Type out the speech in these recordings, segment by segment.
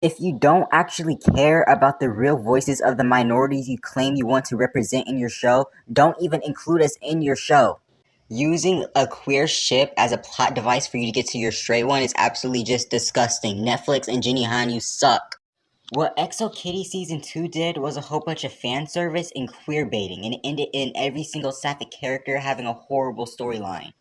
If you don't actually care about the real voices of the minorities you claim you want to represent in your show, don't even include us in your show. Using a queer ship as a plot device for you to get to your straight one is absolutely just disgusting. Netflix and Jenny Han, you suck. What EXO Kitty Season 2 did was a whole bunch of fan service and queer baiting, and it ended in every single sapphic character having a horrible storyline.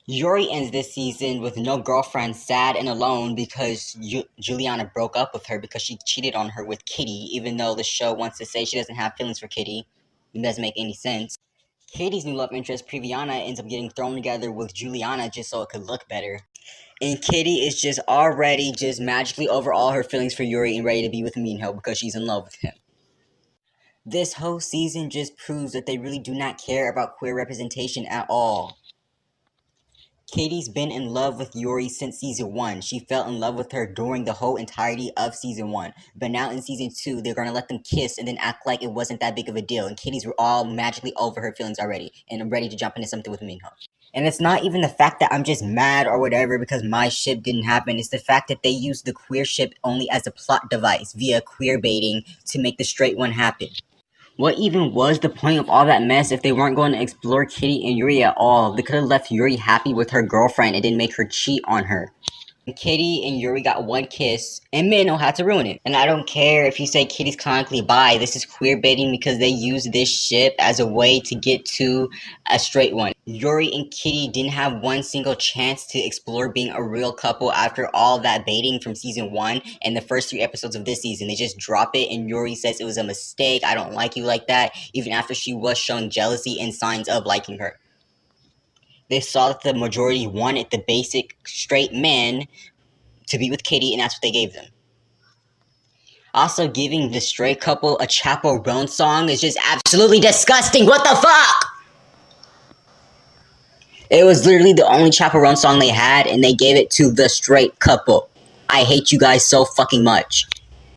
Yuri ends this season with no girlfriend, sad and alone because Juliana broke up with her because she cheated on her with Kitty, even though the show wants to say she doesn't have feelings for Kitty. It doesn't make any sense. Katie's new love interest, Previana, ends up getting thrown together with Juliana just so it could look better. And Kitty is just already just magically over all her feelings for Yuri and ready to be with Minho because she's in love with him. This whole season just proves that they really do not care about queer representation at all. Katie's been in love with Yuri since season 1. She fell in love with her during the whole entirety of season 1. But now in season 2, they're gonna let them kiss and then act like it wasn't that big of a deal. And Katie's all magically over her feelings already and ready to jump into something with Minho. And it's not even the fact that I'm just mad or whatever because my ship didn't happen. It's the fact that they used the queer ship only as a plot device via queer baiting to make the straight one happen. What even was the point of all that mess if they weren't going to explore Kitty and Yuri at all? They could have left Yuri happy with her girlfriend and didn't make her cheat on her. Kitty and Yuri got one kiss, and Minho had to ruin it. And I don't care if you say Kitty's canonically bi, this is queer baiting because they use this ship as a way to get to a straight one. Yuri and Kitty didn't have one single chance to explore being a real couple after all that baiting from season 1 and the first 3 episodes of this season. They just drop it and Yuri says it was a mistake, I don't like you like that, even after she was showing jealousy and signs of liking her. They saw that the majority wanted the basic straight men to be with Kitty, and that's what they gave them. Also, giving the straight couple a chaperone song is just absolutely disgusting. What the fuck? It was literally the only chaperone song they had, and they gave it to the straight couple. I hate you guys so fucking much.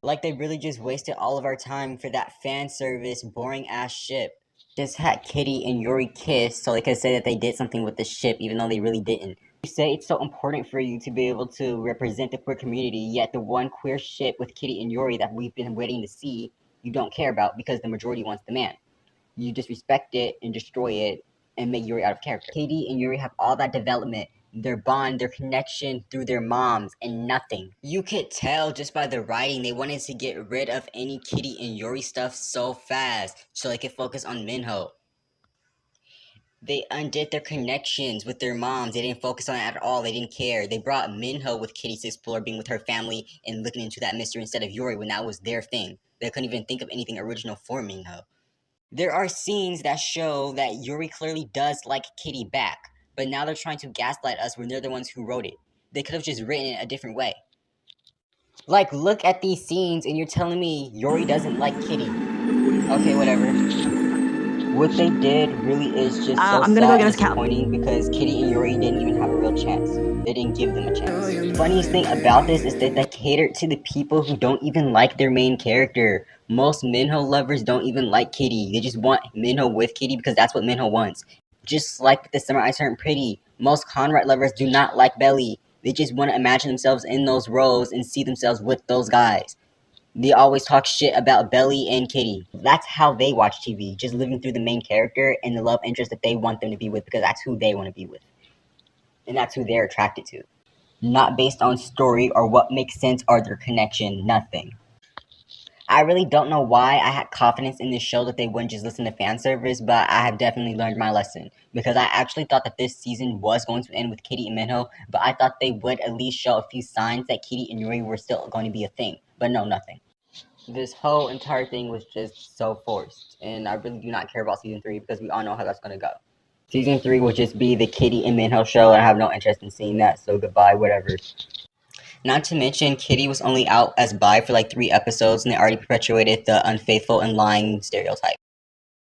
Like, they really just wasted all of our time for that fan service, boring ass ship. Just had Kitty and Yuri kiss so they could say that they did something with the ship, even though they really didn't. You say it's so important for you to be able to represent the queer community, yet the one queer ship with Kitty and Yuri that we've been waiting to see, you don't care about because the majority wants the man. You disrespect it and destroy it and make Yuri out of character. Kitty and Yuri have all that development, their bond, their connection through their moms, and nothing. You could tell just by the writing they wanted to get rid of any Kitty and Yuri stuff so fast so they could focus on Minho. They undid their connections with their moms. They didn't focus on it at all. They didn't care. They brought Minho with Kitty to explore being with her family and looking into that mystery instead of Yuri when that was their thing. They couldn't even think of anything original for Minho. There are scenes that show that Yuri clearly does like Kitty back, but now they're trying to gaslight us when they're the ones who wrote it. They could have just written it a different way. Like, look at these scenes and you're telling me Yuri doesn't like Kitty. Okay, whatever. What they did really is just so sad and disappointing because Kitty and Yuri didn't even have a real chance. They didn't give them a chance. Funniest thing about this is that they catered to the people who don't even like their main character. Most Minho lovers don't even like Kitty. They just want Minho with Kitty because that's what Minho wants. Just like the Summer I Turned Pretty, most Conrad lovers do not like Belly. They just want to imagine themselves in those roles and see themselves with those guys. They always talk shit about Belly and Kitty. That's how they watch TV, just living through the main character and the love interest that they want them to be with because that's who they want to be with. And that's who they're attracted to. Not based on story or what makes sense or their connection, nothing. I really don't know why I had confidence in this show that they wouldn't just listen to fan service, but I have definitely learned my lesson. Because I actually thought that this season was going to end with Kitty and Minho, but I thought they would at least show a few signs that Kitty and Yuri were still going to be a thing. But no, nothing. This whole entire thing was just so forced, and I really do not care about season 3 because we all know how that's going to go. Season 3 will just be the Kitty and Minho show, and I have no interest in seeing that, so goodbye, whatever. Not to mention, Kitty was only out as bi for like 3 episodes, and they already perpetuated the unfaithful and lying stereotype.